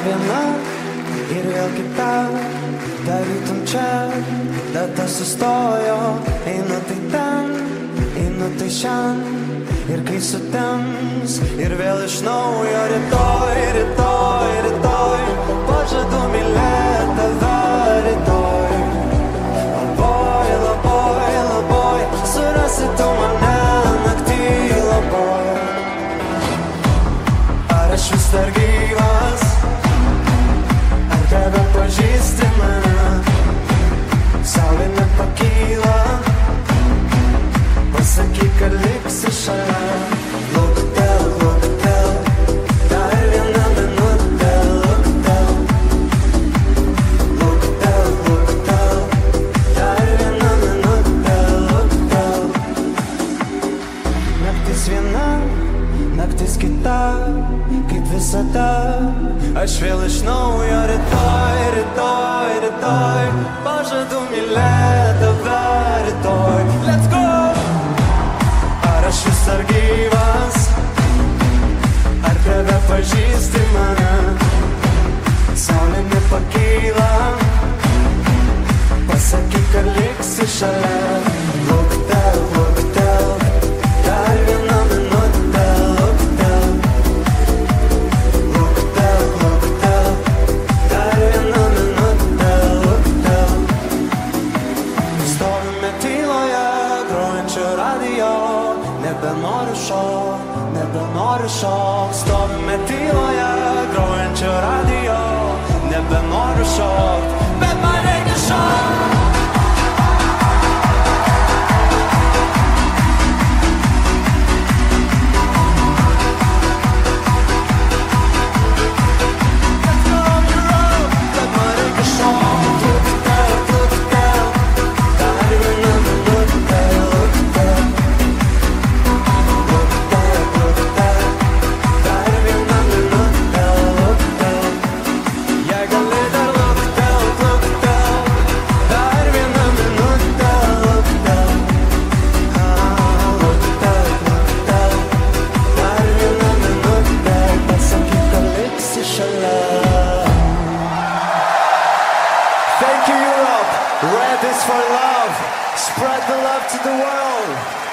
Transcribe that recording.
viena ir vėl kita, tarytum čia, data sustojo. Einu tai ten, einu tai šian, ir kai sutems, ir vėl iš naujo. Rytoj, rytoj, rytoj, pažadu mylėt tave rytoj. Labai, labai, labai, surasi tu mane naktį labai. Ar aš vis dar gyvas, ar tebe pažįsti mane? Saulė nepakyla, pasakyk, kad liksi šalia. Luktel, luktel, dar viena minutė. Luktel, luktel, luktel, dar viena minutė. Luktel. Naktis viena, naktis kita, kaip visada. Aš vėl iš naujo. Rytoj, rytoj, rytoj, pažadu mylėt tave rytoj. Let's go! Ar aš vis dar gyvas, ar tebe pažįsti mane? Saulė nepakyla, pasakyk, kad liksi šalia. Luktel, luktel, dar viena minutė. Luktel, luktel, luktel, dar viena minutė. Luktel. Stovime tyloje, grojančio radijo. Nebenoriu šok, stovime tyloje, grojančio radijo. Nebenoriu šok, bet man reikia šok. Thank you, Europe. Red is for love. Spread the love to the world.